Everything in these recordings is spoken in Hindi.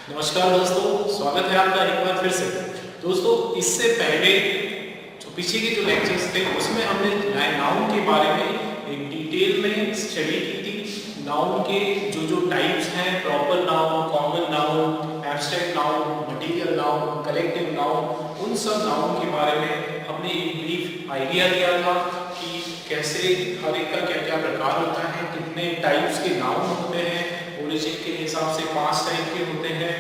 नमस्कार दोस्तों, स्वागत है आपका एक बार फिर से। दोस्तों, इससे पहले जो पीछे के जो लेक्चर्स थे उसमें हमने नाउन के बारे में एक डिटेल में स्टडी की थी। नाउन के जो जो टाइप्स हैं, proper noun, common noun, abstract noun, material noun, collective noun, उन सब नाउन के बारे में हमने एक ब्रीफ आइडिया दिया था कि कैसे हर एक का क्या क्या प्रकार होता है, कितने टाइप्स के नाउन होते हैं। ओरिजिन के हिसाब से 5 टाइप के होते हैं।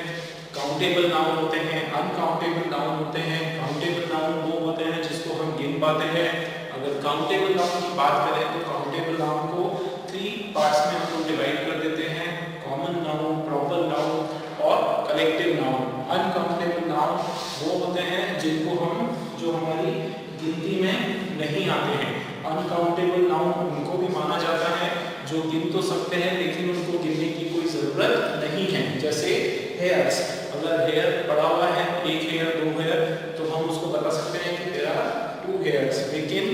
काउंटेबल नाउन होते हैं, अनकाउंटेबल नाउन होते हैं। काउंटेबल नाउन वो होते हैं जिसको हम गिन पाते हैं। अगर काउंटेबल नाउन की बात करें तो काउंटेबल नाउन को 3 पार्ट्स में हम लोग डिवाइड कर देते हैं: कॉमन नाउन, प्रॉपर नाउन और कलेक्टिव नाउन। अनकाउंटेबल नाउन वो होते हैं जिनको हम जो हमारी गिनती में नहीं आते हैं। अनकाउंटेबल नाउन उनको भी माना जाता है जो गिन तो सकते हैं लेकिन उनको गिनने की कोई जरूरत नहीं है। जैसे हेयर्स, अगर हेयर पड़ा हुआ है, एक हेयर, 2 हेयर, तो हम उसको बता सकते हैं कि देयर आर 2 हेयर्स। लेकिन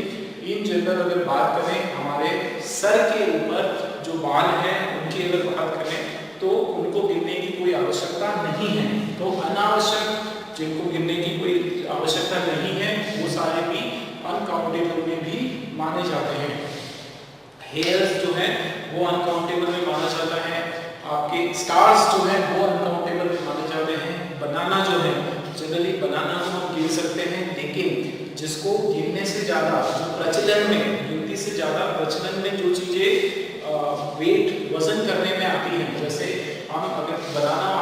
इन जनरल अगर बात करें, हमारे सर के ऊपर जो बाल हैं उनकी अगर बात करें तो उनको गिनने की कोई आवश्यकता नहीं है। तो अनावश्यक जिनको गिनने की कोई आवश्यकता नहीं है वो सारे भी अनकाउंटेबल में भी माने जाते हैं। हेयर्स जो है वो अनकाउंटेबल में माना जाता है। आपके स्टार्स जो है वो अनकाउंटेबल में माने जाते हैं। बनाना जो है, जनरली बनाना को हम गिन सकते हैं, लेकिन जिसको गिनने से ज़्यादा, जो प्रचलन में, गिनती से ज़्यादा प्रचलन में जो चीज़ें वेट, वजन करने में आती हैं, जैसे हम अगर बनाना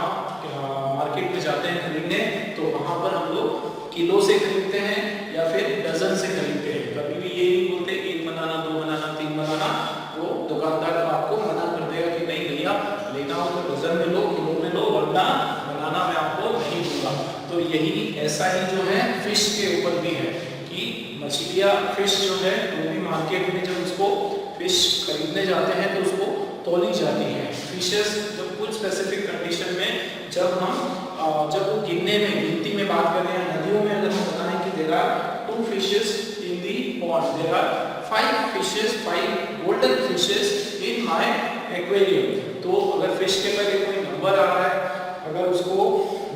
मार्केट में जाते हैं खरीदने तो वहाँ पर हम लोग किलो से खरीदते हैं या फिर डजन से खरीदते हैं। कभी भी ये नहीं बोलते 1 बनाना, 2 बनाना, 3 बनाना। वो दुकानदार आपको मना कर देगा कि नहीं भैया, लेना हो तो डजन में लो, किलो में लो, वरना बनाना मैं आपको नहीं दूंगा। तो यही ऐसा ही जो है फिश के ऊपर भी है कि मछलियाँ, फिश जो है वो भी मार्केट में जब उसको फिश खरीदने जाते हैं तो उसको तौली जाती है। फिशेस जब कुछ स्पेसिफिक कंडीशन में जब वो गिनने में, गिनती में बात करें या नदियों में अगर हम बताएं कि there are 2 fishes in the pond, there are 5 fishes, 5 golden fishes in my aquarium. तो अगर फिश के पहले कोई नंबर आ रहा है, अगर उसको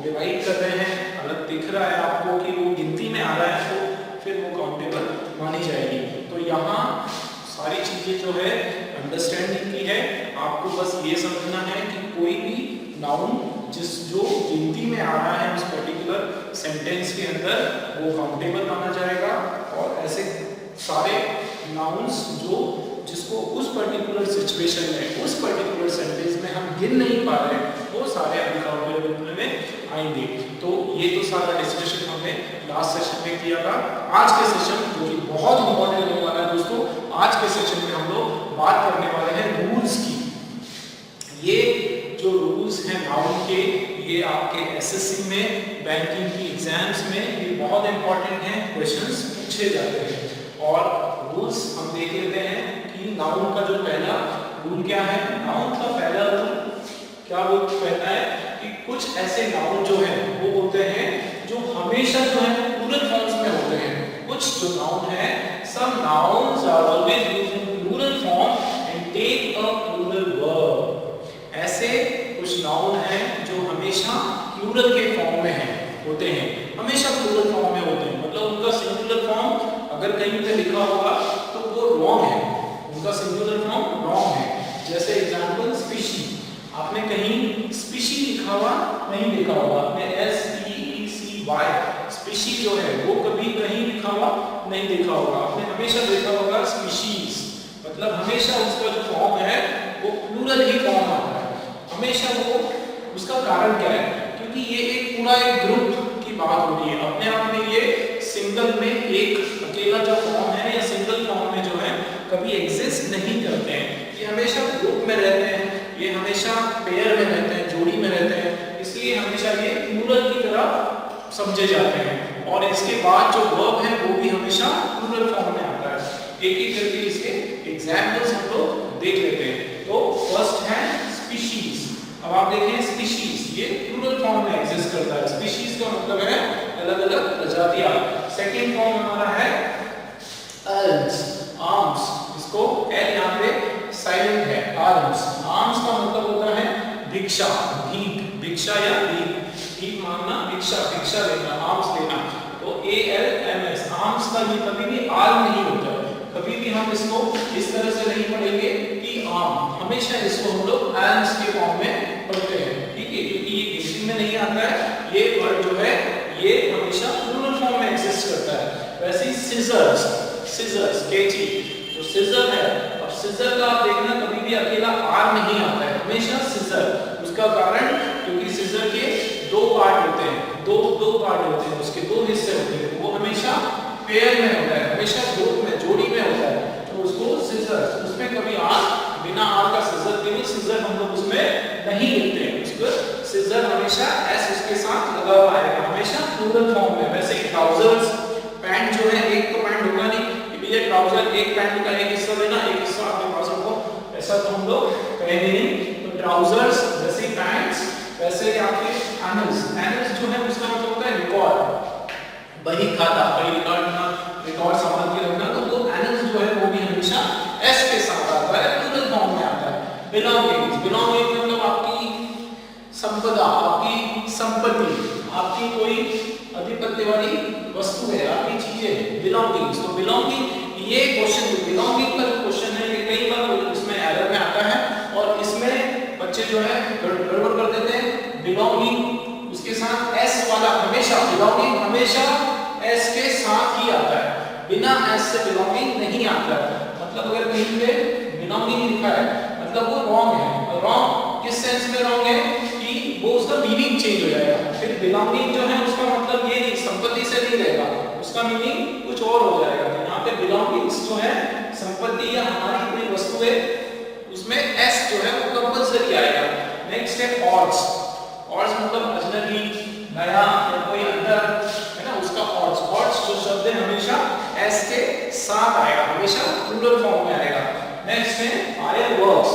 डिवाइड कर रहे हैं, अलग दिख रहा है आपको कि वो गिनती में आ रहा है, तो फिर वो काउंटेबल मानी जाएगी। तो यहाँ सारी चीजें जो है अंडरस्टैंडिंग की है। आपको बस ये समझना है कि कोई भी नाउन जो गिनती में आ रहा है उस पर्टिकुलर सेंटेंस के अंदर, वो काउंटेबल माना जाएगा। और ऐसे सारे नाउन्स जिसको उस पर्टिकुलर सिचुएशन में, उस पर्टिकुलर सेंटेंस में हम गिन नहीं पा रहे हैं, वो सारे अनकाउंटेबल में आएंगे। तो ये तो सारा डिस्कशन हमने लास्ट सेशन में किया था। आज के सेशन जो कि बहुत इंपॉर्टेंट होने वाला है दोस्तों, आज के सेशन में हम लोग बात करने वाले हैं रूल्स की। ये जो रूल्स हैं नाउन के, ये आपके एसएससी में, बैंकिंग की एग्जाम्स में ये बहुत इंपॉर्टेंट हैं, क्वेश्चंस पूछे जाते हैं। और रूल्स हम देख लेते हैं कि नाउन का जो पहला रूल क्या है। नाउन का पहला रूल क्या वो कहता है कि कुछ ऐसे नाउन जो है वो होते हैं जो हमेशा जो है प्लूरल फॉर्म्स में होते हैं। कुछ जो नाउन है, some nouns are always used in plural form and take a plural verb. ऐसे कुछ नाउन हैं जो हमेशा प्लूरल के फॉर्म में होते हैं, हमेशा प्लूरल फॉर्म में होते हैं। मतलब उनका सिंगुलर फॉर्म अगर कहीं पे लिखा होगा तो वो रॉन्ग है, उनका सिंगुलर फॉर्म रॉन्ग है। जैसे एग्जांपल स्पीशी, आपने कहीं स्पीशी लिखा हुआ नहीं लिखा होगा, आपने SPECY स्पीशी जो है वो कभी कहीं लिखा हुआ नहीं देखा होगा, आपने हमेशा देखा होगा स्पीशीज। मतलब हमेशा उसका जो फॉर्म है वो प्लूरल ही फॉर्म आता है हमेशा। वो उसका कारण क्या है? क्योंकि ये एक पूरा एक ग्रुप की बात होती है। अपने आप में ये सिंगल में एक अकेला जो फॉर्म है या सिंगल फॉर्म में जो है कभी एग्जिस्ट नहीं करते हैं। ये हमेशा ग्रुप में रहते हैं, ये हमेशा पेयर में रहते हैं, जोड़ी में रहते हैं, इसलिए हमेशा ये प्लूरल की तरह समझे जाते हैं। और इसके बाद जो वर्ब है वो भी हमेशा प्लूरल फॉर्म में आता है। एक एक करके इसके एग्जाम्पल्स हम लोग देख लेते हैं। तो फर्स्ट है स्पीशीज। अब आप देखें स्पीशीज ये प्लूरल फॉर्म में एग्जिस्ट करता है। स्पीशीज का मतलब है अलग अलग प्रजातियां। सेकंड फॉर्म हमारा है आर्म्स, आर्म्स, इसको एल यहाँ पे साइलेंट है, आर्म्स। आर्म्स का मतलब होता है भिक्षा, भीख, भिक्षा या भीख मांगना, भिक्षा लेना, आर्म्स लेना। तो ALMS आर्म्स का ये कभी भी आर्म नहीं होता है, कभी भी हम इसको इस तरह से नहीं पढ़ेंगे कि आर्म, हमेशा इसको हम लोग आर्म्स के फॉर्म में पढ़ते हैं, ठीक है, क्योंकि ये गिनती में नहीं आता है, ये वर्ड जो है ये हमेशा प्लूरल फॉर्म में एग्जिस्ट करता है। वैसे ही सिजर्स कैंची, जो सिजर है, अब सिजर का आप देखना कभी भी अकेला आर नहीं आता है, हमेशा सिजर। उसका कारण क्योंकि सिजर के दो पार्ट होते हैं, दो पार्ट होते हैं, उसके दो हिस्से होते हैं, वो हमेशा पेयर में होता है, हमेशा ग्रुप में, जोड़ी में होता है, तो उसको सिजर, उसमें कभी आर, बिना आर का सिजर केवल सिजर हम लोग उसमें नहीं लिखते हैं, उसको सिजर हमेशा एस उसके साथ लगा हुआ आएगा, हमेशा प्लूरल फॉर्म में। वैसे ही ट्राउजर्स, पैंट जो है एक तो पैंट होगा नहीं कि भैया ट्राउजर एक पैंट का एक हिस्सा लेना, एक हिस्सा अपने पास रखो, ऐसा तो हम लोग कहेंगे नहीं। तो ट्राउजर्स, जैसे पैंट्स, वैसे ही आपके एनल्स जो है उसका मतलब होता है रिकॉर्ड, बही खाता, बही रिकॉर्ड संभाल के रखना, तो वो एनल्स जो है वो भी हमेशा एस के साथ आता है, प्लूरल फॉर्म में आता है। बिलोंगिंग्स मतलब आपकी संपदा, आपकी संपत्ति, आपकी कोई अधिपत्य वाली वस्तु है, आपकी चीजें, बिलोंगिंग्स। तो बिलोंगिंग ये क्वेश्चन, बिलोंगिंग का जो क्वेश्चन है ये कई बार इसमें एरर में आता है और इसमें बच्चे जो है गड़बड़ कर देते हैं। बिलोंगिंग उसके साथ एस वाला, हमेशा बिलोंगिंग हमेशा एस के साथ ही आता है, बिना एस से बिलोंगिंग नहीं आता है। मतलब अगर कहीं पे बिलोंगिंग लिखा है मतलब वो रॉन्ग है। रॉन्ग किस सेंस में रॉन्ग है कि वो उसका मीनिंग चेंज हो जाएगा। फिर बिलोंगिंग जो है उसका मतलब ये नहीं संपत्ति से नहीं रहेगा, उसका मीनिंग कुछ और हो जाएगा। तो यहाँ पे बिलोंगिंग्स जो है संपत्ति या हमारी कोई वस्तु है उसमें एस जो है वो कंपल्सरी आएगा। नेक्स्ट है ऑड्स। ऑड्स मतलब अजनबी, नया या कोई अंदर है ना, उसका ऑड्स। ऑड्स जो शब्द है हमेशा एस के साथ आएगा, हमेशा प्लूरल फॉर्म में आएगा। नेक्स्ट है फायरवर्क्स।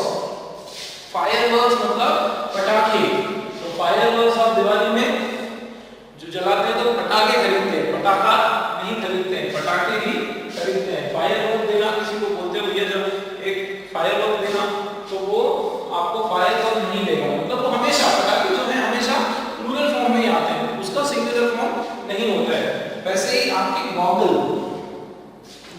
फायरवर्क्स मतलब पटाखे। तो फायरवर्क्स आप दिवाली में जो जलाते हैं तो पटाखे खरीदते हैं, पटाखा नहीं खरीदते हैं, पटाखे ही खरीदते हैं। फायरवर्क देना किसी को बोलते हो ये जब एक फायरवर्क देना तो वो आपको फायरवर्क नहीं देगा, मतलब वो हमेशा पटाखे जो है हमेशा प्लूरल फॉर्म में ही आते हैं, उसका सिंगुलर फॉर्म नहीं होता है। वैसे ही आपके गॉगल,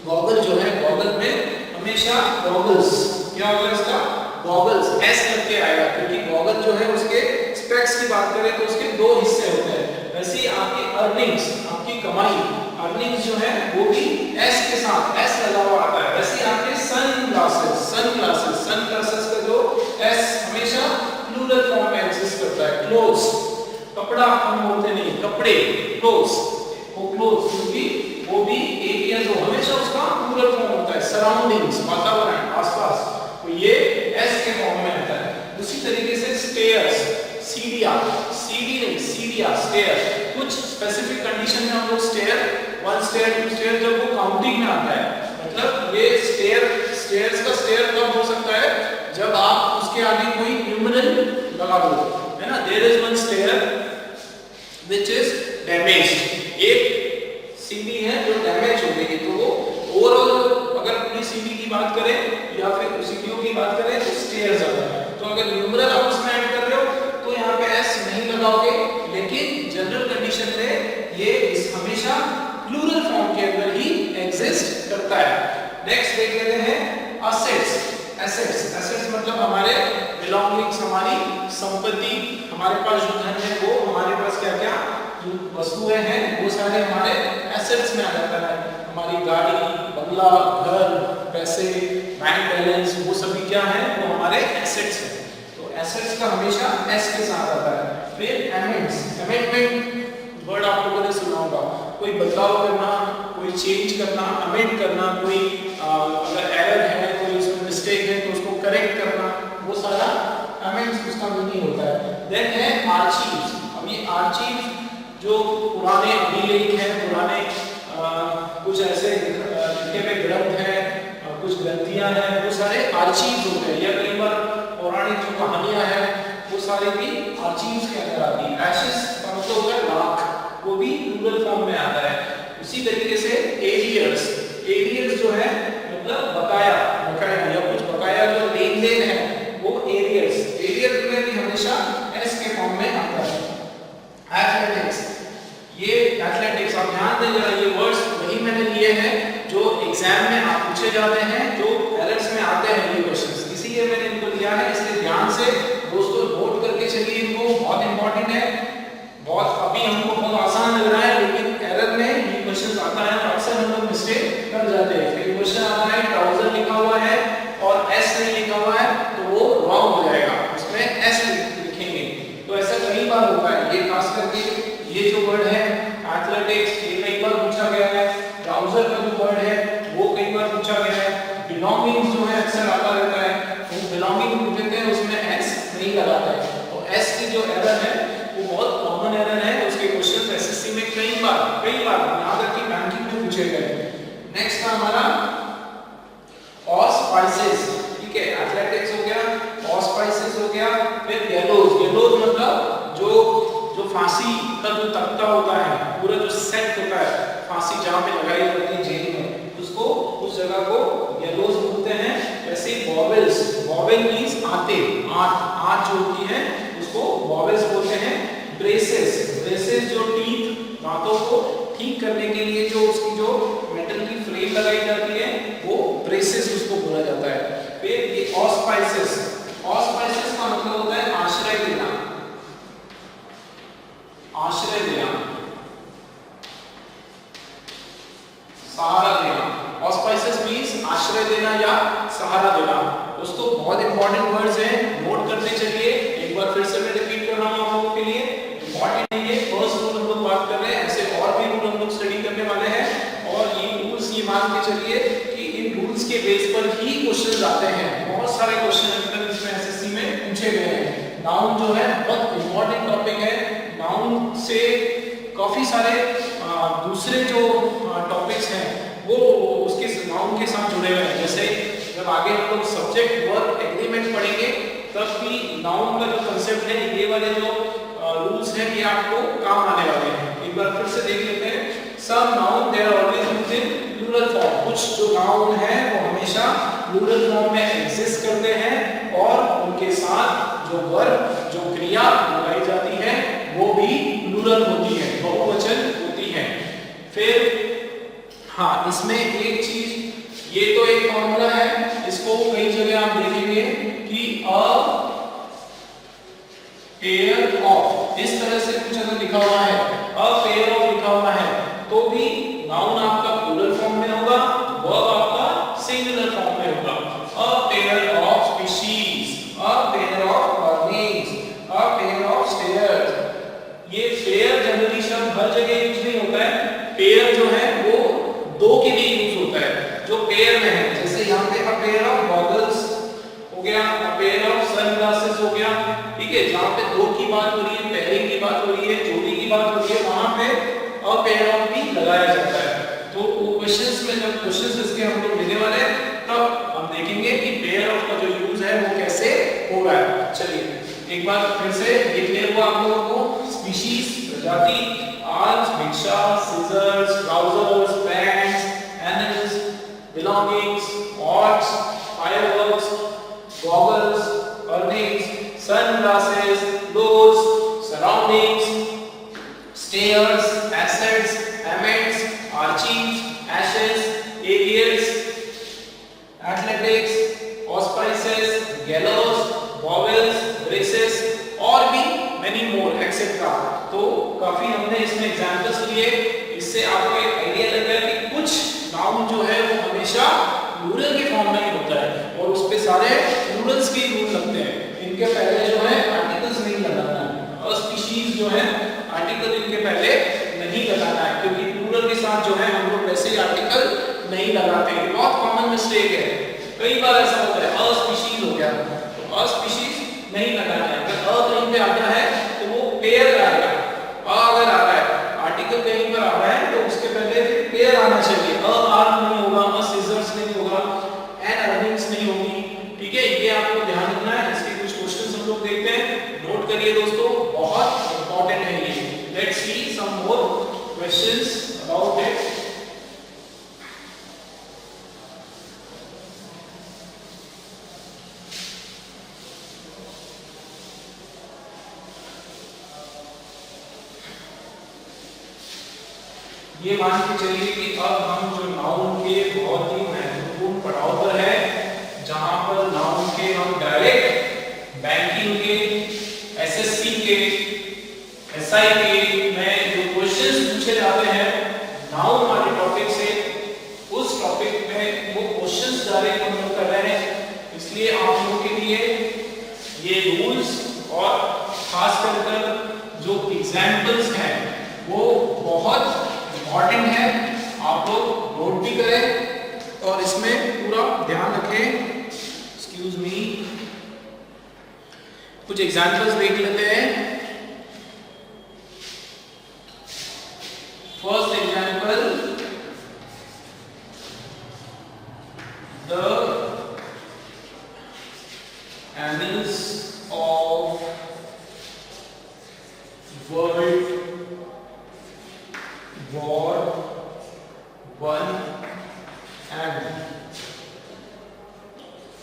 गॉगल जो है गॉगल में हमेशा गॉगल्स, क्या होगा इसका गॉगल्स एस करके आएगा, क्योंकि गॉगल जो है उसके स्पेक्स की बात करें तो उसके दो हिस्से होते हैं। वैसे ही आपकी अर्निंग्स, आपकी कमाई, अर्निंग्स जो है वो भी एस के साथ एस लगा हुआ आता है। वैसे ही आपके सनग्लासेस, सनग्लासेस का जो एस हमेशा प्लूरल फॉर्म में एग्जिस्ट करता है। क्लोथ्स, कपड़ा हम बोलते नहीं, कपड़े, क्लोथ्स, वो क्लोथ्स क्योंकि वो भी एक या दो, हमेशा उसका प्लूरल फॉर्म होता है। सराउंडिंग्स, वातावरण, आसपास, तो ये एस के फॉर्म में आता है। उसी तरीके से स्टेयर्स, सीढ़ियां, सीढ़ी नहीं सीढ़ियां, स्टेयर, कुछ स्पेसिफिक कंडीशन में हम लोग stair, one stair, two stair, जब वो काउंटिंग में आता है, मतलब ये स्टेयर्स का स्टेयर कब हो सकता है जब आप उसके आगे कोई न्यूमरल लगा दो, है ना। There is one stair which is damaged, एक सीढ़ी है जो डैमेज हो गई, तो वो ओवरऑल अगर पूरी सीढ़ी की बात करें या फिर सीढ़ियों की बात करें तो स्टेयर्स आता है। तो अगर न्यूमरल आप उसमें ऐड कर रहे हो तो यहाँ पे एस नहीं लगाओगे, लेकिन जनरल कंडीशन में ये हमेशा प्लूरल फॉर्म के अंदर ही एग्जिस्ट करता है। नेक्स्ट देख लेते हैं असेट्स। एसेट्स मतलब हमारे बिलोंगिंग्स, हमारी संपत्ति, हमारे पास जो धन है वो, हमारे पास क्या क्या जो वस्तुएं हैं वो सारे हमारे एसेट्स में आ जाता है। हमारी गाड़ी, बंगला, घर, पैसे, बैंक बैलेंस, वो सभी क्या है वो हमारे एसेट्स हैं। तो एसेट्स का हमेशा एस के साथ आता है। फिर अमेंडमेंट वर्ड आप लोगों ने सुना होगा, कोई बदलाव करना, कोई चेंज करना, अमेंड करना, कोई अगर एरर है, कोई उसमें मिस्टेक है तो उसको करेक्ट करना, वो सारा अमेंड्स उसका मीनिंग होता है। देन है आर्चीव्स। अब ये आर्चीव जो पुराने अभिलेख हैं, पुराने कुछ ऐसे लिखे हुए ग्रंथ हैं, कुछ ग्रंथियां हैं, वो सारे आर्चीव्स होते हैं। या कई बार पौराणिक जो कहानियां हैं वो सारे भी आर्चीव्स के अंदर आती है। एशेस का मतलब होता है राख, वो भी प्लूरल फॉर्म में आता है। उसी तरीके से एरियर्स, एरियर्स जो है मतलब बकाया या कुछ बकाया जो लेन देन है वो एरियर्स में भी हमेशा एस के फॉर्म में आता है। से दोस्तों नोट करके चलिए, इनको बहुत इंपॉर्टेंट है। बहुत अभी हमको बहुत आसान लग रहा है, लेकिन एरर में ये क्वेश्चन आता है और अक्सर हम लोग मिस्टेक कर जाते हैं। फिर क्वेश्चन आता है ट्राउजर लिखा हुआ है और एस नहीं लिखा हुआ है तो वो रॉन्ग हो जाएगा, उसमें एस लिखेंगे। तो ऐसा कई बार होता है, ये खास करके ये जो वर्ड है एथलेटिक्स, ये कई बार पूछा गया है। ट्राउजर का जो वर्ड है वो कई बार पूछा गया है। बिलोंगिंग जो है अक्सर आता रहता है, वो बिलोंगिंग पूछ लेते हैं, उसमें एस नहीं लगाते हैं। तो एस की जो एरर है वो बहुत कॉमन एरर है, उसके क्वेश्चंस एसएससी में कई बार याद रखिए बैंकिंग में पूछे गए। नेक्स्ट था हमारा ऑस्पाइसेस, ठीक है, एथलेटिक्स हो गया, ऑस्पाइसेस हो गया। फिर गैलोज, गैलोज मतलब जो फांसी का जो तख्ता होता है, पूरा जो सेट होता है, फांसी जहां पे लगाई जाती है जेल में, उसको उस जगह को गैलोज बोलते हैं। वैसे ही वॉवेल्स, वॉवेल मींस आते, आंत जो होती है उसको वॉवेल्स बोलते हैं। ब्रेसेस, ब्रेसेस जो टीथ, दांतों को ठीक करने के लिए जो उसकी जो मेटल की फ्रेम लगाई जाती है वो ब्रेसेस उसको बोला जाता है। फिर ये ऑस्पाइसेस, ऑस्पाइसेस का मतलब होता है आश्रय देना, आश्रय देना, सहारा देना। ऑस्पाइसेस मींस आश्रय देना या सहारा देना। दोस्तों बहुत इंपॉर्टेंट वर्ड्स हैं, नोट करते चलिए। एक बार फिर से मैं रिपीट कर रहा हूं आप लोगों के लिए, इंपॉर्टेंट है ये। फर्स्ट रूल हम लोग बात कर रहे हैं, ऐसे और भी रूल हम लोग स्टडी करने वाले हैं। और ये रूल्स ये मान के चलिए कि इन रूल्स के बेस पर ही क्वेश्चंस आते हैं। बहुत सारे क्वेश्चन अभी तक इसमें एसएससी में पूछे गए हैं। नाउन जो है बहुत इंपॉर्टेंट टॉपिक है। नाउन से काफी सारे दूसरे जो टॉपिक्स हैं वो उसके नाउन के साथ जुड़े हुए हैं। जैसे जब आगे हम लोग सब्जेक्ट वर्ब एग्रीमेंट पढ़ेंगे तब भी नाउन का जो कंसेप्ट है, ये वाले जो रूल्स हैं ये आपको काम आने वाले हैं। एक बार फिर से देख लेते हैं। Some noun they are always used in plural form, कुछ जो नाउन है वो हमेशा प्लूरल फॉर्म में एग्जिस्ट करते हैं और उनके साथ जो वर्ब, जो क्रिया लगाई जाती है वो भी प्लूरल होती है, बहुवचन होती है। फिर हाँ, इसमें एक चीज, ये तो एक फॉर्मूला है, इसको कई जगह आप देखेंगे कि अ पेयर ऑफ, इस तरह से कुछ अगर लिखा हुआ है, अ पेयर ऑफ लिखा हुआ है, तो भी नाउन आपका प्लूरल फॉर्म में होगा, वर्ब आपका सिंगुलर फॉर्म में होगा। अ pair of species, a pair of earnings, a pair of stairs. ये पेयर जनरली शब्द हर जगह यूज नहीं होता है। पेयर जो है वो दो के लिए यूज होता है जो पेयर में है। जैसे यहाँ पे अ पेयर ऑफ गॉगल्स हो गया, अ पेयर ऑफ सनग्लासेस हो गया, ठीक है। जहाँ पे दो की बात हो रही है, पेयरिंग की बात हो रही है, जोड़ी की बात हो रही है, वहां पे अ पेयर ऑफ भी लगाया जाता है। तो वो क्वेश्चंस में जब क्वेश्चंस इसके हम लोग लेने वाले हैं तब हम देखेंगे कि पेयर ऑफ का जो यूज है वो कैसे हो रहा है। चलिए एक बार फिर से ये क्लियर हुआ आप लोगों को। स्पीशीज प्रजाति, आर्म्स भिक्षा, scissors, trousers, pants, animals, belongings, oats, fireworks, goggles, earnings, sunglasses, clothes, surroundings, stairs, assets, amends, archives, ashes, arrears, athletics, auspices, gallows, vowels, braces और भी मेनी मोर एक्सेट्रा। तो काफी हमने इसमें एग्जांपल्स लिए, इससे आपको एक आइडिया लग गया कि कुछ नाउन जो है वो हमेशा प्लूरल के फॉर्म में ही होता है और उस पे सारे प्लूरल्स के रूल लगते हैं। इनके पहले जो है आर्टिकल्स नहीं लगाना है, और स्पीशीज जो है आर्टिकल इनके पहले नहीं लगाना है, क्योंकि प्लूरल के साथ जो है हम लोग वैसे ही आर्टिकल नहीं लगाते हैं। बहुत कॉमन मिस्टेक है, कई बार ऐसा होता है। अ स्पीशीज हो गया तो अ स्पीशीज नहीं लगाना है। अगर अ कहीं पे आता है तो वो पेयर आएगा। अ अगर आ रहा है, आर्टिकल कहीं पर आ रहा है तो उसके पहले पेयर आना चाहिए। अ आर्म नहीं होगा, अ सीजर्स नहीं होगा, एन अर्निंग्स नहीं होगी, ठीक है। ये आपको ध्यान रखना है। इसके कुछ क्वेश्चंस हम लोग देखते हैं, नोट करिए दोस्तों, बहुत इंपॉर्टेंट है ये। Let's see some more questions about it. ये मान के चलिए कि अब हम जो नाउन के बहुत ही महत्वपूर्ण पड़ाव पर है, जहां पर नाउन के हम डायरेक्ट बैंकिंग के, एसएससी के, एसआई के में जो क्वेश्चंस पूछे जाते हैं नाउन वाले टॉपिक से, उस टॉपिक में वो क्वेश्चंस डायरेक्ट हम लोग कर रहे हैं। इसलिए आप लोगों के लिए ये रूल्स और खास कर जो एग्जाम्पल्स हैं वो बहुत इंपॉर्टेंट है, आप लोग नोट भी करें और इसमें पूरा ध्यान रखें। एक्सक्यूज मी, कुछ एग्जाम्पल्स देख लेते हैं। First example, the annals of World War I and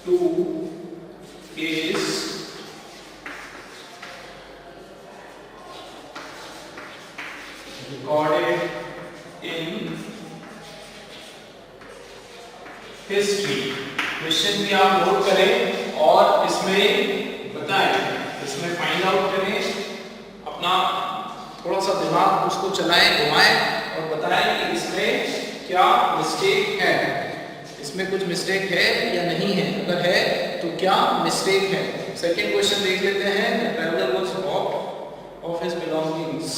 II is recorded in history। Question भी आप नोट करें और इसमें बताएं, इसमें फाइंड आउट करें, अपना थोड़ा सा दिमाग उसको चलाएं, घुमाएं और बताएं कि इसमें क्या मिस्टेक है, इसमें कुछ मिस्टेक है या नहीं है, अगर है तो क्या मिस्टेक है। सेकंड क्वेश्चन देख लेते हैं। The traveller was robbed of his belongings.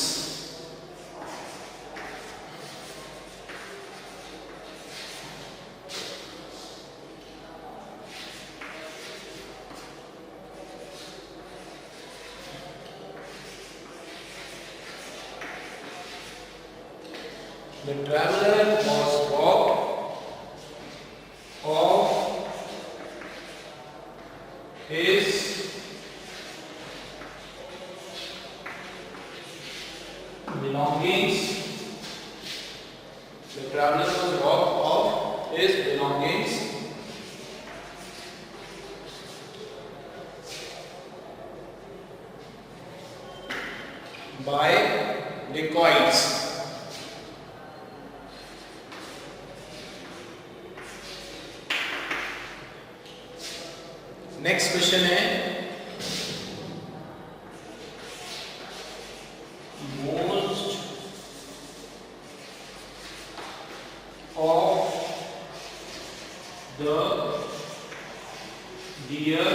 The traveler was robbed of his belongings. The traveler was robbed of his belongings by dacoits. Next question है, most of the deer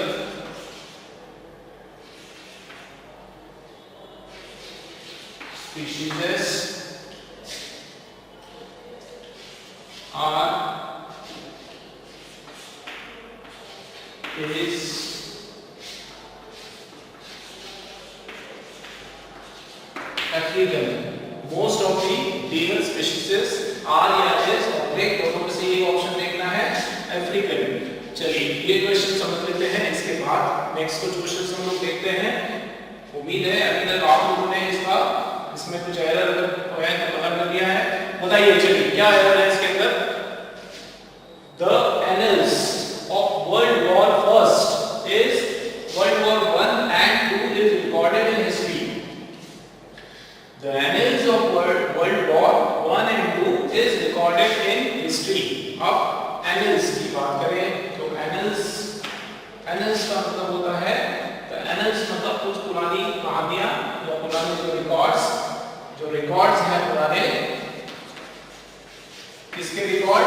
species are is African। Most of the deer species are या is ऑब्जेक्ट, दोनों में से एक ऑप्शन देखना है, अफ्रीकन। चलिए ये क्वेश्चन समझ लेते हैं, इसके बाद नेक्स्ट कुछ क्वेश्चन हम लोग देखते हैं। उम्मीद है अभी तक आप लोगों ने इसमें कुछ एरर अगर है तो बाहर कर दिया है। बताइए चलिए क्या एरर है इसके अंदर। The annals of World War I is World War I and II is recorded in history। The annals of World War I and II is recorded in history। अब annals की बात करें तो annals का मतलब होता है, तो annals मतलब कुछ पुरानी कहानियां या पुराने जो रिकॉर्ड्स हैं पुराने, किसके रिकॉर्ड,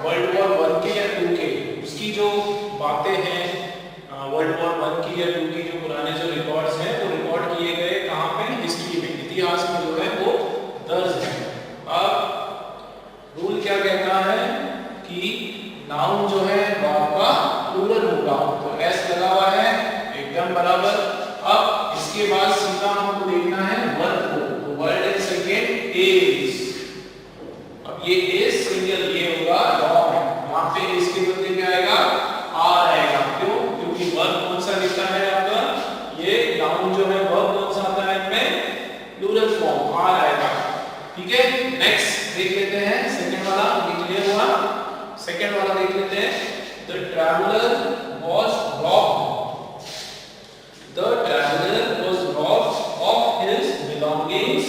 वर्ल्ड वॉर 1 के या 2 के, उसकी जो बातें हैं वर्ल्ड वॉर 1 की या 2 की जो पुराने जो रिकॉर्ड्स हैं वो रिकॉर्ड किए गए कहाँ पे, हिस्ट्री में, इतिहास में जो है वो दर्ज है। अब रूल क्या कहता है कि नाउन जो है आपका प्लूरल होगा, तो एस लगा हुआ है एकदम बराबर। अब इसके बाद सीधा हमको देखना है वर्ब को, तो वर्ड इन सेकंड इज। अब ये इज सिंगल, ये होगा नॉन, यहाँ पे इसके बदले में आएगा आर आएगा। क्यों? क्योंकि वर्ब कौन सा लिखा है आपका, ये नाउन जो है वर्ब कौन सा आता है इनमें, प्लूरल फॉर्म आर आएगा। ठीक है, नेक्स्ट देख लेते हैं सेकंड वाला, ये क्लियर हुआ। सेकंड वाला देख लेते हैं, the traveller was robbed. The traveller was robbed of his belongings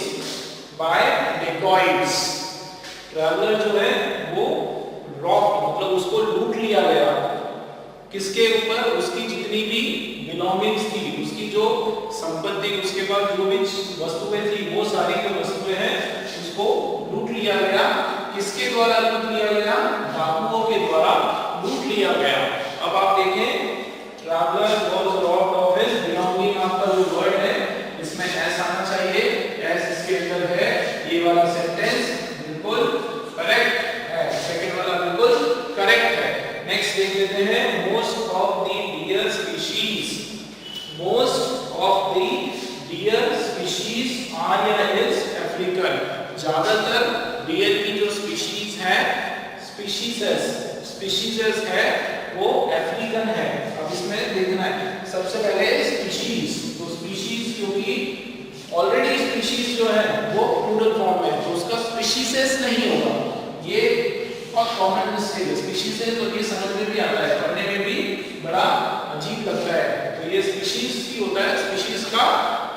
by dacoits. Traveller जो है वो रॉब मतलब उसको लूट लिया गया, किसके ऊपर, उसके उसकी जितनी भी बिलोंगिंग्स थी, उसकी जो संपत्ति, उसके बाद जो भी वस्तुएं थी, वो सारी जो वस्तुएं हैं उसको लूट लिया गया। किसके द्वारा लूट लिया गया? डाकुओं के द्वारा लूट लिया गया। अब आप देखें, traveller was robbed of his belonging, आपका जो वर्ड है इसमें एस आना चाहिए, एस इसके अंदर है, ये वाला सेंटेंस बिल्कुल करेक्ट है, सेकंड वाला बिल्कुल करेक्ट है। नेक्स्ट देख लेते हैं, most of the deer species, most of the deer species are या इज अफ्रीकन, ज्यादातर डियर की जो स्पीशीज है, स्पीशीज है वो अफ्रीकन है। अब इसमें देखना है सबसे पहले स्पीशीज, तो स्पीशीज क्योंकि ऑलरेडी स्पीशीज जो है वो प्लूरल फॉर्म है तो उसका स्पीशीज नहीं होगा, ये बहुत कॉमन मिस्टेक है। स्पीशीज है तो ये समझ में भी आता है, पढ़ने में भी बड़ा अजीब लगता है, तो ये स्पीशीज ही होता है, स्पीशीज का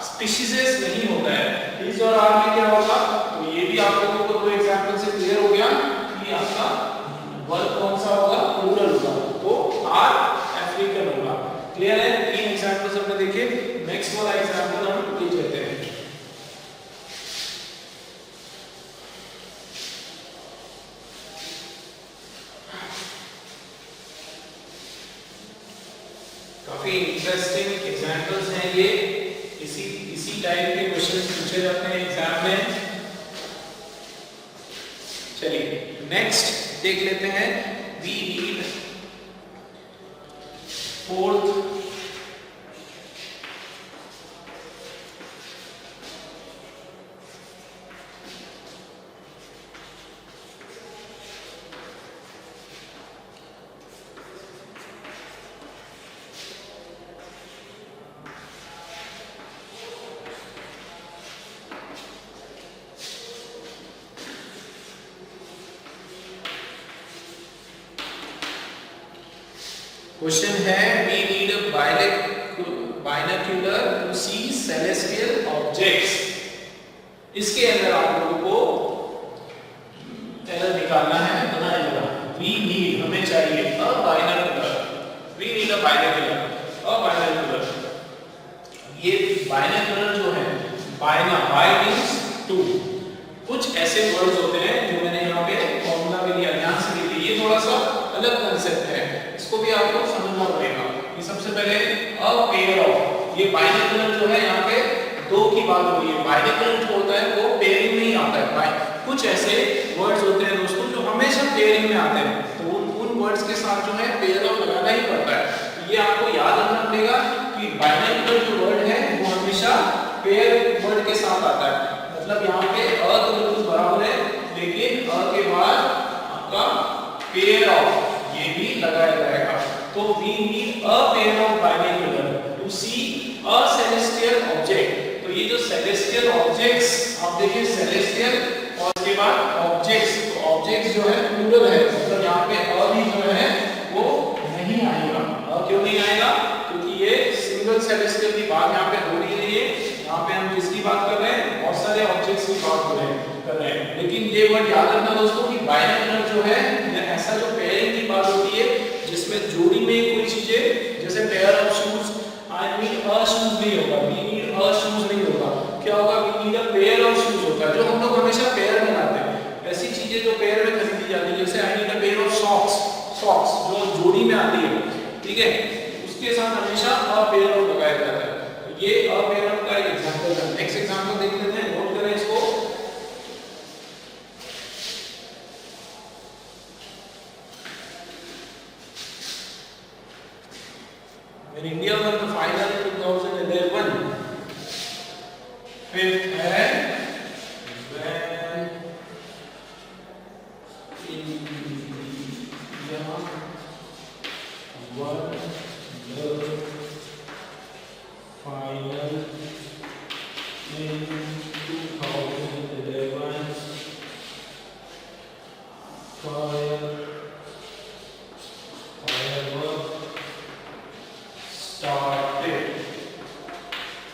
स्पीशीज नहीं होता है। इस और आर में क्या होगा, तो ये भी आप लोगों को दो एग्जांपल से क्लियर हो गया कि आपका वर्ब कौन सा होगा, प्लूरल होगा, तो आर अफ्रीकन होगा। क्लियर है? तीन एग्जांपल्स हमने देखे। नेक्स्ट वाला एग्जांपल हम लिख लेते हैं। काफी इंटरेस्टिंग एग्जांपल्स हैं ये, इसी टाइप के क्वेश्चंस पूछे जाते हैं एग्जाम में। चलिए नेक्स्ट देख लेते हैं, वी नीड फोर्थ क्वेश्चन है, we need a binocular to see celestial objects। इसके अंदर आप लोगों को एरर निकालना है, बनाइएगा। we need हमें चाहिए a binocular, we need a binocular, a binocular। ये binocular जो है, बायना, बाय मींस टू, कुछ ऐसे वर्ड्स होते हैं जो मैंने यहाँ पे फॉर्मूला में लिया, ध्यान से लीजिए, ये थोड़ा सा अलग कांसेप्ट है, इसको भी आपको समझना पड़ेगा। ये सबसे पहले अ पेयर ऑफ, ये बाइनोकुलर जो है यहाँ पे दो की बात हो रही है, बाइनोकुलर जो होता है वो पेयरिंग में ही आता है। कुछ ऐसे वर्ड्स होते हैं दोस्तों जो हमेशा पेयरिंग में आते हैं, तो उन वर्ड्स के साथ जो है पेयर ऑफ लगाना ही पड़ता है। तो ये आपको याद रखना पड़ेगा कि बाइनोकुलर जो वर्ड है वो हमेशा पेयर वर्ड के साथ आता है। मतलब यहाँ पे अ तो बिल्कुल बराबर है, लेकिन अ के बाद आपका पेयर ऑफ ये भी लगाया जाएगा। तो we need a pair of binocular to see a celestial object। तो ये जो celestial objects, आप देखिए celestial और उसके बाद objects, तो objects जो है प्लूरल है, मतलब यहाँ पे अ भी जो है वो नहीं आएगा। अ क्यों नहीं आएगा? क्योंकि ये सिंगल celestial की बात यहाँ पे हो नहीं रही है, यहाँ पे हम किसकी बात कर रहे हैं, बहुत सारे objects की बात कर रहे हैं। लेकिन ये वर्ड याद रखना दोस्तों कि बाइनोकुलर जो है ऐसा जो पेयरिंग की बात होती है जिसमें जोड़ी में कोई चीजें, जैसे pair of shoes, I need a shoes नहीं होगा, वी नीड अ शूज नहीं होगा, क्या होगा, we need a pair of shoes होता है, जो हम लोग हमेशा पेयर में लाते हैं। ऐसी चीजें जो पेयर में खरीदी जाती है, जैसे I need a pair of socks, socks जो जोड़ी में आती है, ठीक है, उसके साथ हमेशा अ पेयर ऑफ लगाया जाता है। ये अ पेयर ऑफ का एक एग्जांपल है। नेक्स्ट एग्जांपल देख लेते हैं, नोट करें इसको। When India won the final in 2011, fifth है when India won the final in 2011,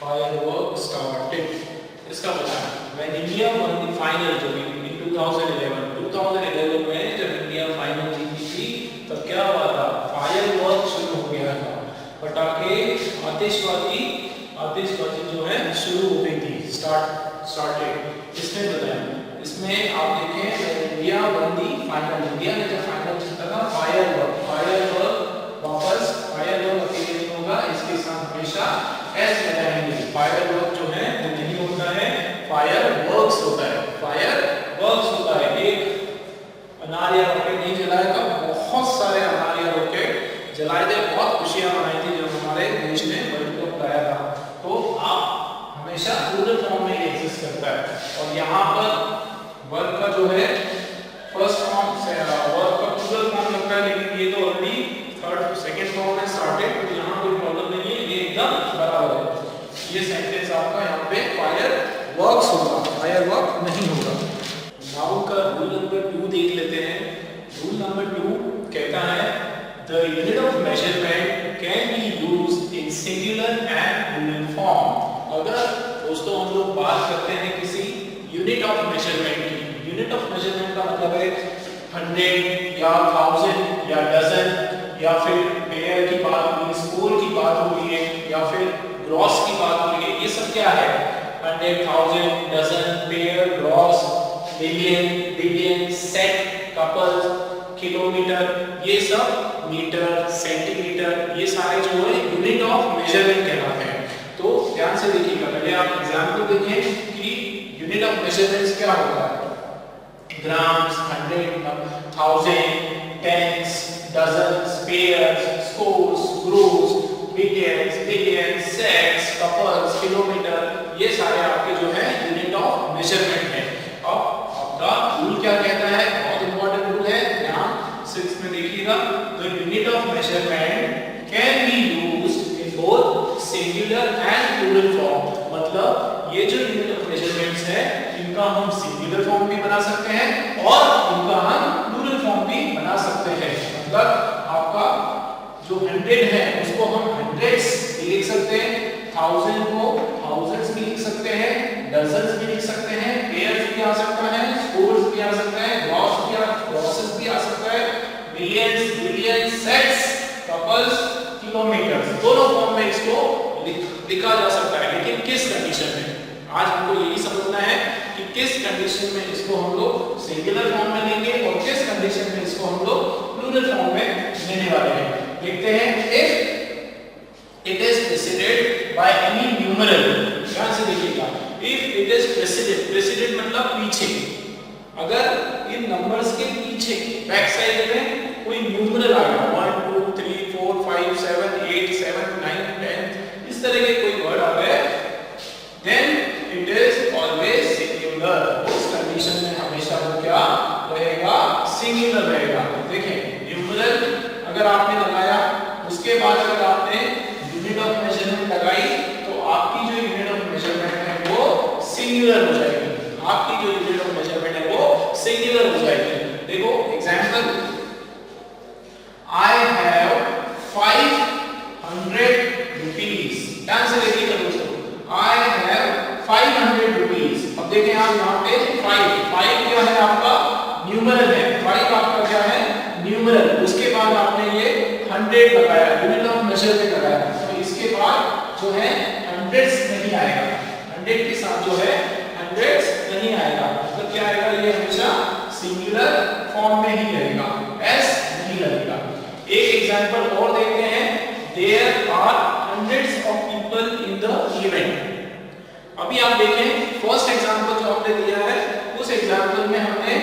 firework started। इसका बताना, when India won the final जो in 2011 में जब इंडिया फाइनल जीती थी तब क्या हुआ था, फायरवर्क शुरू हो गया था। आतिशबाजी जो है शुरू हो गई थी, स्टार्टेड। इसमें बताया, इसमें आप देखें India one the final, India ने जब फाइनल जीता था, फायरवर्क वापस फायरवर्क अकेले नहीं होगा, इसके साथ हमेशा एस लगाएंगे। फायरवर्क जो है वो नहीं होता है, फायरवर्क्स होता है, फायरवर्क्स होता है। एक अनारिया रॉकेट नहीं जलाया था, बहुत सारे अनारिया रॉकेट जलाए थे, बहुत खुशियां मनाई थी जब हमारे देश ने वर्ल्ड कप लाया था। तो आप हमेशा प्लूरल फॉर्म में एग्जिस्ट करता है, और यहाँ पर वर्क का जो है फर्स्ट फॉर्म से वर्क का प्लूरल फॉर्म लगता है, लेकिन ये तो ऑलरेडी थर्ड सेकंड फॉर्म में स्टार्टेड, तो यहाँ कोई प्रॉब्लम नहीं है, ये एकदम बराबर है। ये सेंटेंस आपका यहाँ पे फायर वर्क्स होगा, फायर वर्क नहीं होगा। नाउन का रूल नंबर 2 देख लेते हैं। रूल नंबर 2 कहता है the unit of measurement can be used in singular and plural form। अगर दोस्तों हम लोग बात करते हैं किसी यूनिट ऑफ मेजरमेंट की, यूनिट ऑफ मेजरमेंट का मतलब है 100 या 1000 या डजन, या फिर पेयर की बात हो रही है, स्कोर की बात हो रही है, या फिर ग्रॉस की बात हो रही है, ये सब क्या है? 100, 1000, dozen, pair, gross, million, billion, set, couple, kilometre, ये सब मीटर, सेंटीमीटर, ये सारे जो है यूनिट ऑफ मेजरमेंट कहलाते हैं। तो ध्यान से देखिएगा, पहले आप एग्जांपल देखें कि यूनिट ऑफ मेजरमेंट्स क्या होता है। Grams, 100, 1000, tens, dozens, pairs, scores, groves, billions, billions, sets, couples, kilometre, ये सारे आपके जो है यूनिट ऑफ मेजरमेंट है। अब आपका रूल क्या कहता है, बहुत इंपॉर्टेंट रूल है, ध्यान 6 में देखिएगा। The unit of measurement can be used in both singular and plural form। मतलब ये जो यूनिट ऑफ मेजरमेंट्स है, इनका हम सिंगुलर फॉर्म भी बना सकते हैं और इनका हम प्लूरल फॉर्म भी बना सकते हैं। मतलब आपका जो 100 है उसको हम हंड्रेड्स भी लिख सकते हैं, 1000 को थाउजेंड्स भी लिख सकते हैं, डजन्स भी लिख सकते हैं, पेयर्स भी आ सकता है, स्कोर्स भी आ सकता है, ग्रॉसेस भी आ सकता है, millions, billions, sets, couples, kilometres, दोनों फॉर्म में इसको लिखा जा सकता है। लेकिन किस कंडीशन में? आज हमको यही समझना है कि किस कंडीशन में इसको हम लोग सिंगुलर फॉर्म में लेंगे और किस कंडीशन में इसको हम लोग प्लूरल फॉर्म में लेने वाले हैं। देखते हैं, if it is preceded by any numeral, ध्यान से देखिएगा, इफ इट इज प्रेसिडेड मतलब पीछे, अगर इन नंबर्स के पीछे बैक साइड में कोई न्यूमरल आएगा, 1 2 3 4 5 7 8 7 9 10, इस तरह के कोई वर्ड आ गए, then it is always singular. उस कंडीशन में हमेशा वो क्या रहेगा? सिंगुलर रहेगा। देखें, न्यूमरल अगर आपने लगाया, उसके बाद अगर आपने यूनिट ऑफ मेजरमेंट लगाई, तो आपकी जो यूनिट ऑफ मेजरमेंट है वो सिंगुलर हो जाएगी। आपकी जो यूनिट ऑफ मेजरमेंट है वो सिंगुलर हो जाएगी। देखो एग्जांपल, I have 500 rupees। ध्यान से देखिएगा दोस्तों, I have 500 rupees। अब देखें आप यहाँ पे 5 क्या है आपका? न्यूमरल है। 5 आपका क्या है? न्यूमरल। उसके बाद आपने ये 100 लगाया, यूनिट ऑफ मेजरमेंट लगाया, तो इसके बाद जो है हंड्रेड्स नहीं आएगा, 100 के साथ जो है हंड्रेड्स नहीं आएगा। मतलब क्या आएगा? ये हमेशा सिंगुलर फॉर्म में ही रहेगा, एस नहीं लगेगा। एक एग्जांपल और देखते हैं, there are hundreds of people in the event. अभी आप देखें, फर्स्ट एग्जांपल जो हमने दिया है, उस एग्जांपल में हमने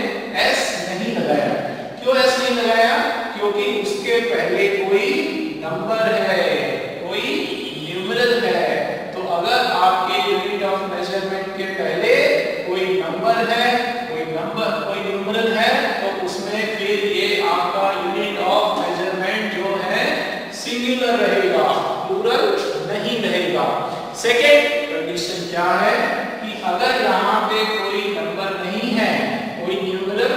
एस नहीं लगाया। क्यों एस नहीं लगाया? क्योंकि उसके पहले कोई नंबर है, कोई न्यूमरल है। तो अगर आपके यूनिट ऑफ मेजरमेंट के पहले कोई नंबर है, कोई न्यूमरल है, तो उसमें फिर ये आपका यूनिट ऑफ मेजरमेंट जो है सिंगुलर रहेगा, प्लूरल नहीं रहेगा। सेकंड कंडीशन क्या है कि अगर यहाँ पे कोई नंबर नहीं है, कोई न्यूमरल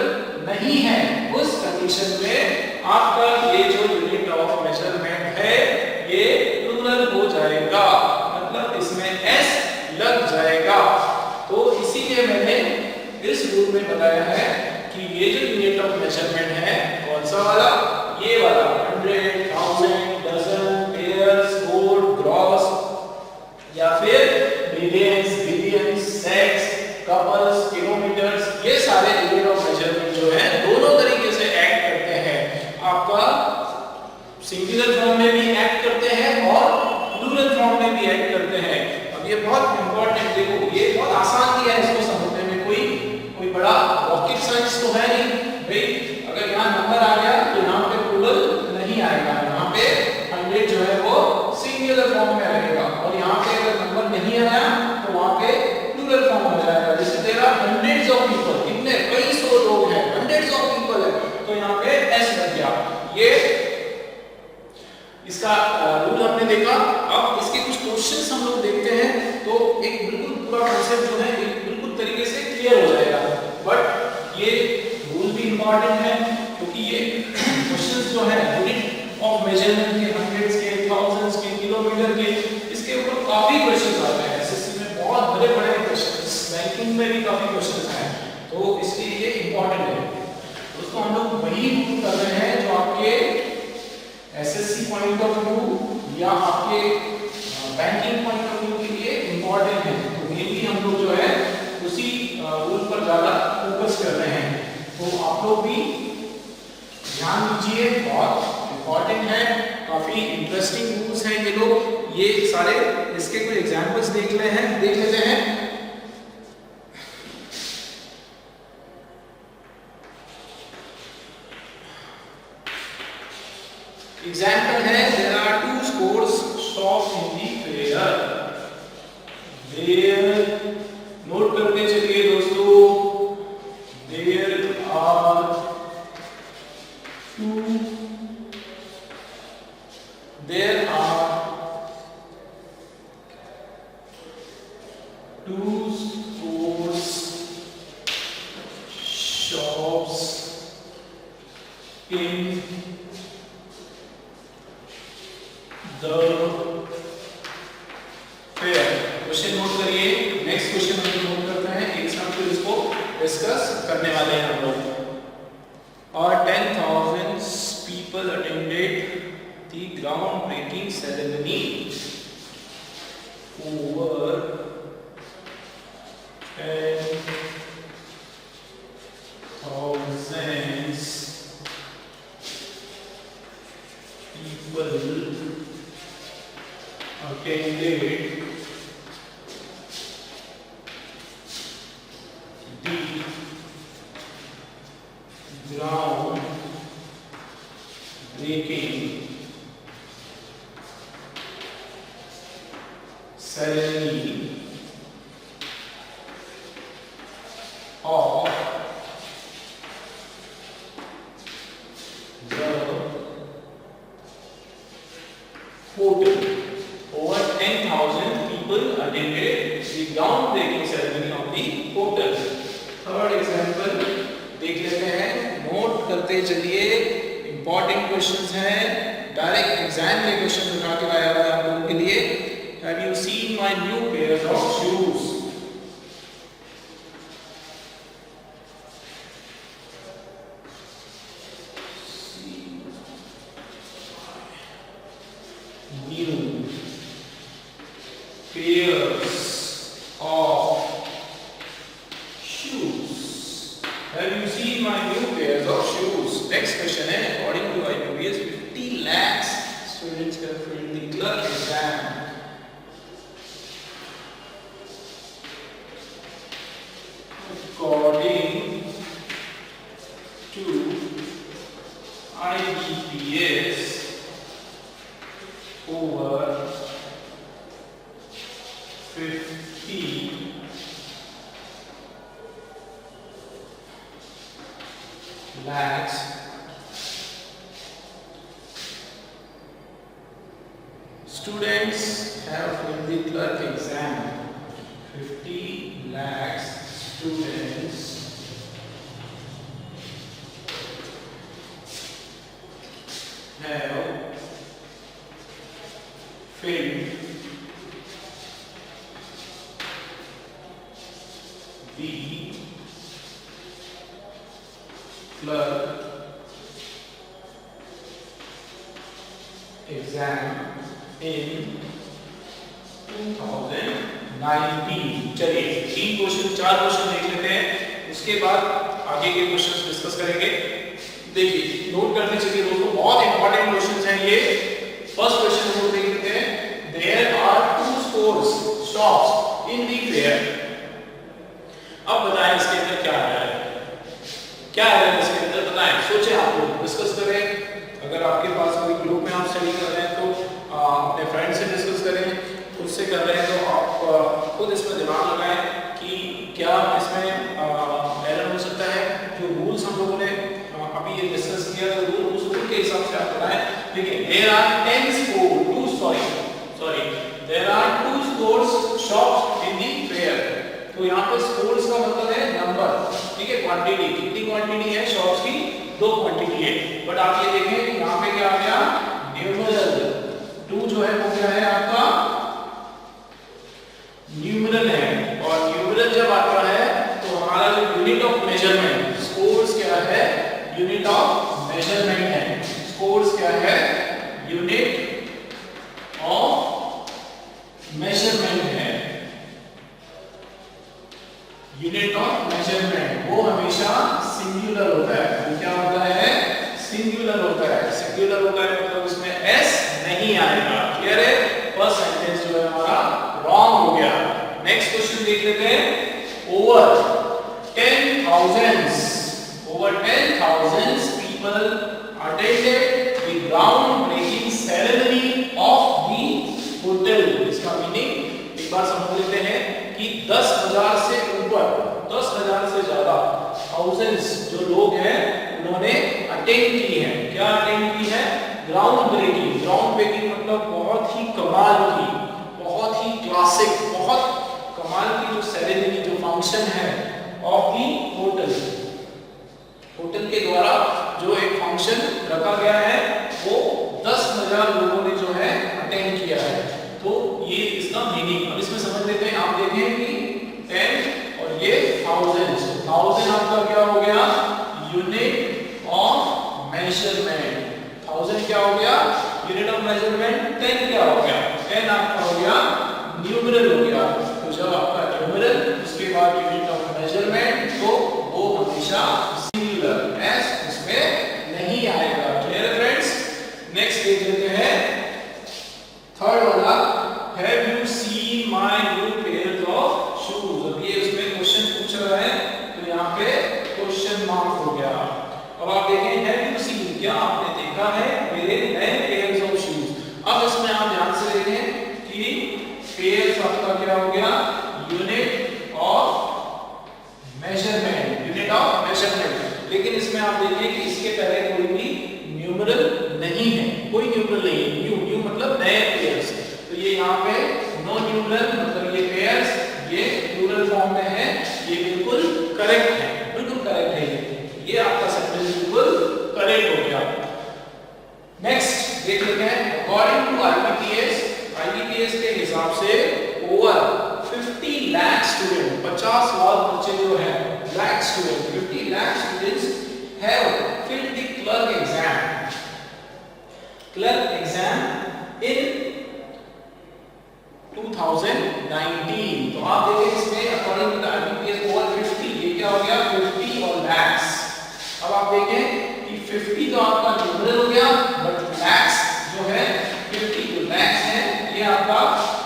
नहीं है, उस कंडीशन में आपका ये जो यूनिट ऑफ मेजरमेंट है ये प्लूरल हो जाएगा, मतलब इसमें एस लग जाएगा। तो इसीलिए मैंने इस रूल में बताया है कि ये जो यूनिट ऑफ मेजरमेंट है, कौन सा वाला? ये वाला, 100, 1000, डजन, पेयर, स्कोर, ग्रॉस, ये बहुत इंपॉर्टेंट, देखो ये बहुत आसान दिया है इसको समझने में, कोई बड़ा रॉकेट साइंस तो है नहीं भाई। अगर यहाँ नंबर आ गया तो यहाँ पे प्लूरल नहीं आएगा, यहाँ पे 100 जो है वो सिंगुलर फॉर्म में रहेगा, और यहाँ पे अगर नंबर नहीं आया तो वहाँ पे प्लूरल फॉर्म हो जाएगा। जैसे there are hundreds of people, कितने कई सौ लोग हैं, हंड्रेड्स ऑफ पीपल है, तो यहाँ पे एस लग गया। ये इसका रूल हमने देखा। अब इसके कुछ क्वेश्चंस हम लोग देखते हैं तो एक बिल्कुल पूरा कांसेप्ट जो है एक बिल्कुल तरीके से क्लियर हो जाएगा। बट ये रूल भी इंपॉर्टेंट है क्योंकि ये क्वेश्चंस जो है यूनिट ऑफ मेजरमेंट के, हंड्रेड्स के, थाउजेंड्स के, किलोमीटर के, इसके ऊपर काफी क्वेश्चंस आते हैं एसएससी में, बहुत बड़े-बड़े क्वेश्चंस, बैंकिंग में भी काफी क्वेश्चंस आए, तो इसलिए ये इंपॉर्टेंट है। दोस्तों हम लोग वही रूल कर रहे हैं जो आपके एसएससी पॉइंट ऑफ व्यू या आपके बैंकिंग पॉइंट ऑफ व्यू के लिए इंपॉर्टेंट है, तो मेनली हम लोग जो है उसी रूल पर ज्यादा फोकस कर रहे हैं। तो आप लोग भी ध्यान दीजिए, बहुत इंपॉर्टेंट है, काफी इंटरेस्टिंग रूल्स हैं ये लोग, ये सारे। इसके कुछ एग्जांपल्स देख लेते हैं। एग्जाम्पल है, there are 2 scores shops in the fair. There, note करते चलिए दोस्तों, there are 2 scores shops in the fair। Question note करिए। नेक्स्ट क्वेश्चन हम लोग नोट करते हैं, एक साथ फिर इसको डिस्कस करने वाले हैं हम लोग। और 10,000 people attended the ground breaking ceremony over 10,000 people attended the ground breaking ceremony of the hotel। Over 10,000 people attended the groundbreaking ceremony of the hotel। Third example देख लेते हैं, नोट करते चलिए, इंपॉर्टेंट क्वेश्चंस हैं, डायरेक्ट एग्जाम में क्वेश्चन उठा के लाया हुआ है आप लोगों के लिए। Have you seen my new pair of shoes? New pairs of shoes। Have you seen my new pairs of shoes? Next question है, according to IQVIA 50 lakhs students have failed the clerk exam। According to IQVIA over 50 lakhs students have failed the clerk exam। 50 lakhs students have failed the clerk exam in 2019। चलिए 3 क्वेश्चन 4 क्वेश्चन देख लेते हैं, उसके बाद आगे के क्वेश्चंस डिस्कस करेंगे। देखिए नोट करते चलिए दोस्तों, बहुत इंपॉर्टेंट क्वेश्चंस हैं ये। फर्स्ट क्वेश्चन हम लोग देख लेते हैं, there are 2 scores shops in the fair. अब बताएं इसके अंदर क्या है, क्या है इसके अंदर बताएं, सोचें, आप लोग डिस्कस करें। अगर आपके पास कोई ग्रुप में आप स्टडी कर रहे हैं तो अपने फ्रेंड से डिस्कस करें, खुद से कर रहे हैं तो आप खुद इसमें दिमाग लगाएं कि क्या इसमें एरर हो सकता है। जो रूल्स हम लोगों ने अभी ये डिस्कस किया तो उस रूल के हिसाब से आप बताएं। देखिए there are 10 stores shops in the fair. तो यहाँ पर स्टोर्स का मतलब है नंबर, ठीक है, क्वांटिटी, कितनी क्वांटिटी है शॉप्स की, 2 क्वांटिटी है। बट आप ये देखें कि यहाँ पे क्या आ गया, न्यूमरल 2 जो है वो क्या है आपका न्यूमरल है। और न्यूमरल जब आता है तो हमारा जो यूनिट ऑफ मेजरमेंट, स्कोर्स क्या है, यूनिट ऑफ मेजरमेंट है। स्कोर्स क्या है, यूनिट ऑफ मेजरमेंट है। यूनिट ऑफ मेजरमेंट वो हमेशा सिंगुलर होता है। वो क्या होता है, सिंगुलर होता है। सिंगुलर होता है मतलब उसमें एस नहीं आएगा। क्लियर है, फर्स्ट सेंटेंस जो है हमारा रॉन्ग हो गया। नेक्स्ट क्वेश्चन देख लेते हैं। Over 10,000 people attended the ground breaking ceremony of the hotel। इसका मीनिंग एक बार समझ लेते हैं कि 10,000 से ऊपर, 10,000 से ज्यादा, थाउजेंड्स जो लोग हैं उन्होंने अटेंड की है। क्या अटेंड की है, ग्राउंड ब्रेकिंग। ग्राउंड ब्रेकिंग मतलब बहुत ही कमाल की, बहुत ही क्लासिक, बहुत कमाल की जो सेरेमनी, जो फंक्शन है ऑफ दी होटल। होटल के द्वारा जो एक फंक्शन रखा गया है वो 10,000 लोगों ने जो है अटेंड किया है। तो ये इसका मीनिंग अब इसमें समझ लेते हैं। आप देखें कि 10 और ये 1000 आपका क्या हो गया, यूनिट ऑफ मेजरमेंट। 1000 क्या हो गया, यूनिट ऑफ मेजरमेंट। 10 क्या हो गया, 10 आपका हो गया न्यूमरल हो गया। तो जब आपका न्यूमरल उसके बाद यूनिट ऑफ मेजरमेंट तो वो हमेशा सिंगुलर, एस उसमें नहीं आएगा। क्लियर है फ्रेंड्स। नेक्स्ट देख लेते हैं थर्ड वाला, have you seen my new pair of shoes. अब ये उसमें क्वेश्चन पूछ रहा है तो यहाँ पे क्वेश्चन मार्क हो गया। अब आप देखें हैव यू सीन, क्या आपने देखा है मेरे नए पेयर्स ऑफ शूज। अब इसमें आप ध्यान से देखें कि पेयर्स आपका क्या हो गया, unit of measurement, unit of measurement. लेकिन इसमें आप देखिए कि इसके पहले कोई भी न्यूमरल नहीं है, कोई न्यूमरल नहीं है। न्यू मतलब नए पेयर्स। तो ये यहाँ पे नो न्यूमरल मतलब ये पेयर्स ये प्लूरल फॉर्म में है। ये बिल्कुल करेक्ट है, बिल्कुल करेक्ट है। ये आपका सेंटेंस बिल्कुल करेक्ट हो गया। नेक्स्ट देख लेते हैं। अकॉर्डिंग टू आईबीपीएस के हिसाब से ओवर 50 लाख स्टूडेंट, 50 लाख बच्चे जो हैं, lakh student, 50 lakh students have filled the clerk exam in 2019। तो आप देखें इसमें अकॉर्डिंग टू आईबीपीएस ओवर 50, ये क्या हो गया 50 और lakhs। अब आप देखें कि 50 तो आपका न्यूमरल हो गया बट lakhs जो है 50 जो lakhs है ये आपका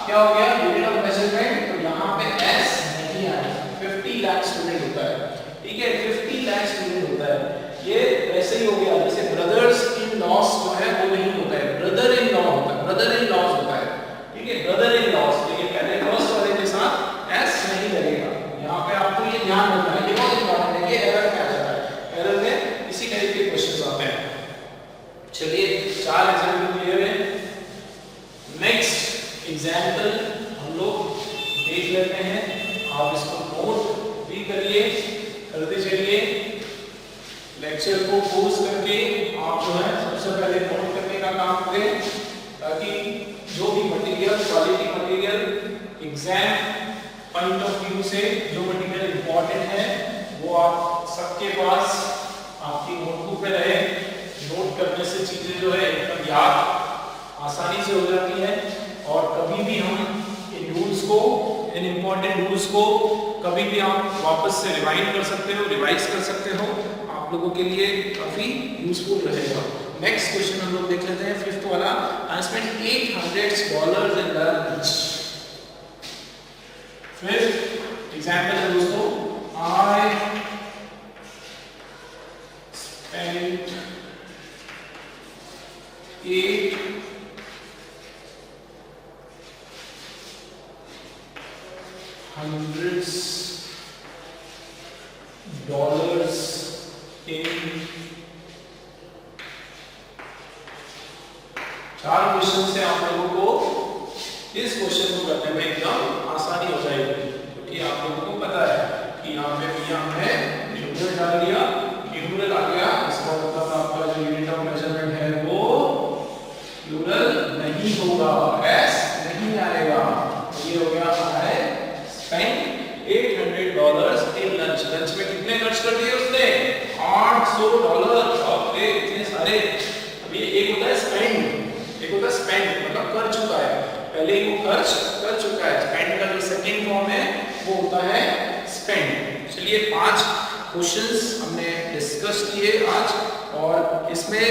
क्या हो गया यूनिट ऑफ मेजरमेंट। तो यहाँ पे s नहीं आया, 50 लाख स्टूडेंट होता है, ठीक है, 50 लाख स्टूडेंट होता है। ये वैसे ही हो गया जैसे ब्रदर्स इन लॉस जो है वो नहीं होता है, ब्रदर इन लॉ होता है, ब्रदर इन लॉस होता है, ठीक है, ब्रदर इन लॉस। लेकिन पहले फर्स्ट वाले के साथ s नहीं लगेगा। यहाँ पे आपको ये ध्यान रखना है, ये बहुत इंपॉर्टेंट है कि एरर में आ जाता है, एरर में इसी टाइप के क्वेश्चंस आते हैं। चलिए 4 एग्जांपल क्लियर है। नेक्स्ट एग्जांपल हम लोग देख लेते हैं, आप इसको नोट भी करिए, करते चलिए। लेक्चर को पोज करके आप जो है सबसे पहले नोट करने का काम करें ताकि जो भी material, quality material exam point of view से जो मटेरियल इंपॉर्टेंट है वो आप सबके पास आपकी नोटबुक में रहे। नोट करने से चीजें जो है एकदम याद आसानी से हो जाती है और कभी भी हम इन रूल्स को, इन इंपॉर्टेंट रूल्स को कभी भी आप वापस से रिवाइंड कर सकते हो, रिवाइज कर सकते हो, आप लोगों के लिए काफी यूजफुल रहेगा। नेक्स्ट क्वेश्चन हम लोग देख लेते हैं, फिफ्थ वाला। I spent $800 in lunch. Example है दोस्तों, I spent 800 in 4 क्वेश्चन से आप लोगों को इस क्वेश्चन को करने में एकदम आसानी हो जाएगी, क्योंकि आप लोगों को पता है कि यहाँ पे भैया हमने न्यूमरल डाल दिया, न्यूमरल आ गया, इसका मतलब आपका जो यूनिट ऑफ मेजरमेंट है वो प्लूरल नहीं होगा, एस नहीं आएगा। ये हो गया I spent $800 in lunch। Lunch में कितने खर्च कर दिए उसने? $800। बाप रे, इतने सारे। अब ये एक होता है स्पेंड, एक होता है स्पेंड मतलब कर चुका है, पहले ही वो खर्च कर चुका है। स्पेंड का जो सेकंड फॉर्म है वो होता है स्पेंड। चलिए 5 क्वेश्चंस हमने डिस्कस किए आज, और इसमें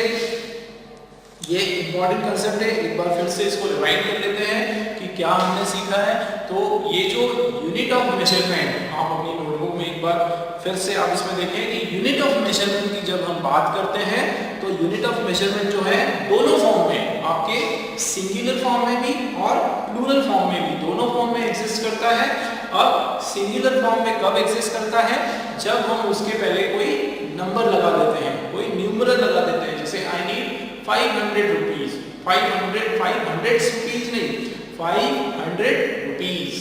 ये इंपॉर्टेंट कंसेप्ट है, एक बार फिर से इसको रिवाइंड कर लेते हैं कि क्या हमने सीखा है। तो ये जो यूनिट ऑफ मेजरमेंट, आप अपनी नोटबुक में एक बार फिर से आप इसमें देखें कि यूनिट ऑफ मेजरमेंट की जब हम बात करते हैं तो यूनिट ऑफ मेजरमेंट जो है दोनों फॉर्म में, आपके सिंगुलर फॉर्म में भी और प्लूरल फॉर्म में भी, दोनों फॉर्म में एग्जिस्ट करता है। अब सिंगुलर फॉर्म में कब एग्जिस्ट करता है? जब हम उसके पहले कोई नंबर लगा देते हैं, कोई न्यूमरल लगा देते हैं, जैसे आई नीड 500 रुपीज, 500 रुपीज नहीं, 500 रुपीज।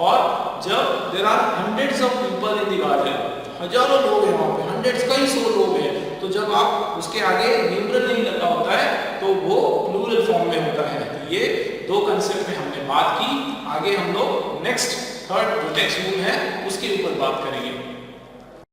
और जब there are hundreds of people in the garden, हजारों लोग हैं वहां पे, हंड्रेड्स कई सौ लोग हैं, तो जब आप उसके आगे न्यूमरल नहीं लगा होता है तो वो प्लूरल फॉर्म में होता है। तो ये 2 कंसेप्ट में हमने बात की, आगे हम लोग नेक्स्ट रूल है उसके ऊपर बात करेंगे।